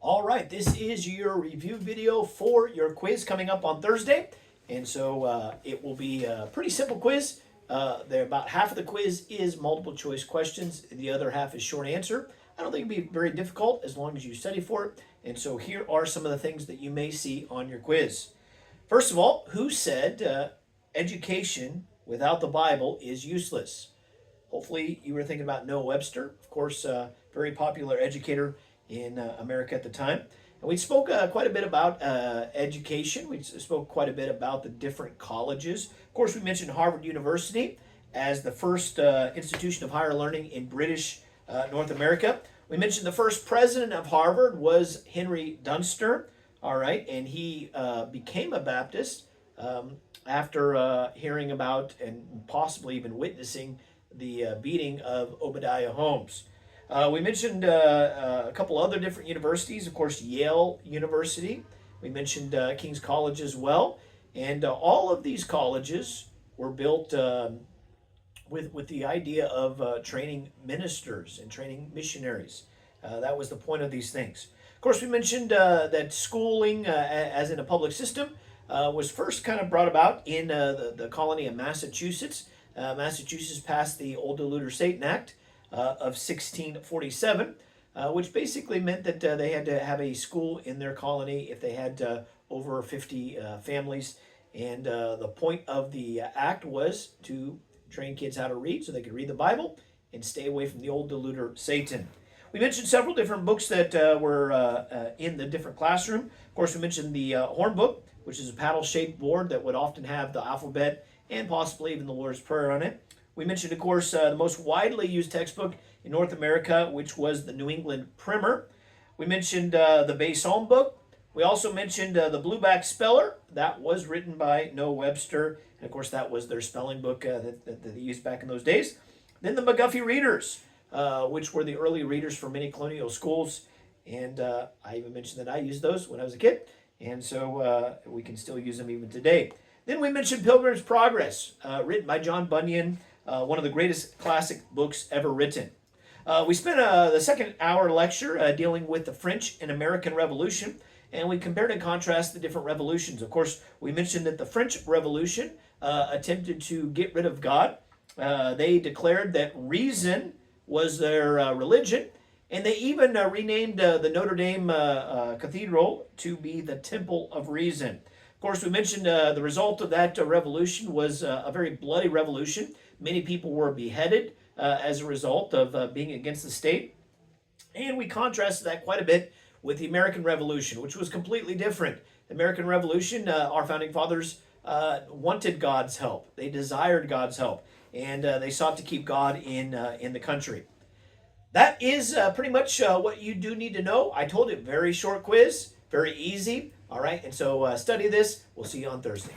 All right, this is your review video for your quiz coming up on Thursday. And so it will be a pretty simple quiz. About half of the quiz is multiple choice questions. The other half is short answer. I don't think it'll be very difficult as long as you study for it. And so here are some of the things that you may see on your quiz. First of all, who said education without the Bible is useless? Hopefully you were thinking about Noah Webster, of course, very popular educator in America at the time. And we spoke quite a bit about education. We spoke quite a bit about the different colleges. Of course, we mentioned Harvard University as the first institution of higher learning in British North America. We mentioned the first president of Harvard was Henry Dunster, all right, and he became a Baptist after hearing about and possibly even witnessing the beating of Obadiah Holmes. We mentioned a couple other different universities, of course, Yale University. We mentioned King's College as well. And all of these colleges were built with the idea of training ministers and training missionaries. That was the point of these things. Of course, we mentioned that schooling, as in a public system, was first kind of brought about in the colony of Massachusetts. Massachusetts passed the Old Deluder Satan Act of 1647, which basically meant that they had to have a school in their colony if they had over 50 families. And the point of the act was to train kids how to read so they could read the Bible and stay away from the Old Deluder Satan. We mentioned several different books that were in the different classroom. Of course, we mentioned the Horn Book, which is a paddle-shaped board that would often have the alphabet and possibly even the Lord's Prayer on it. We mentioned, of course, the most widely used textbook in North America, which was the New England Primer. We mentioned the Bay Psalm book. We also mentioned the Blueback Speller. That was written by Noah Webster. And, of course, that was their spelling book that they used back in those days. Then the McGuffey Readers, which were the early readers for many colonial schools. And I even mentioned that I used those when I was a kid. And so we can still use them even today. Then we mentioned Pilgrim's Progress, written by John Bunyan, one of the greatest classic books ever written. We spent the second hour lecture dealing with the French and American Revolution, and we compared and contrasted the different revolutions. Of course, we mentioned that the French Revolution attempted to get rid of God. They declared that reason was their religion, and they even renamed the Notre Dame Cathedral to be the Temple of Reason. Of course, we mentioned the result of that revolution was a very bloody revolution. Many people were beheaded as a result of being against the state. And we contrasted that quite a bit with the American Revolution, which was completely different. The American Revolution, our founding fathers wanted God's help. They desired God's help. And they sought to keep God in the country. That is pretty much what you do need to know. I told you, very short quiz, very easy. All right, and so study this. We'll see you on Thursday.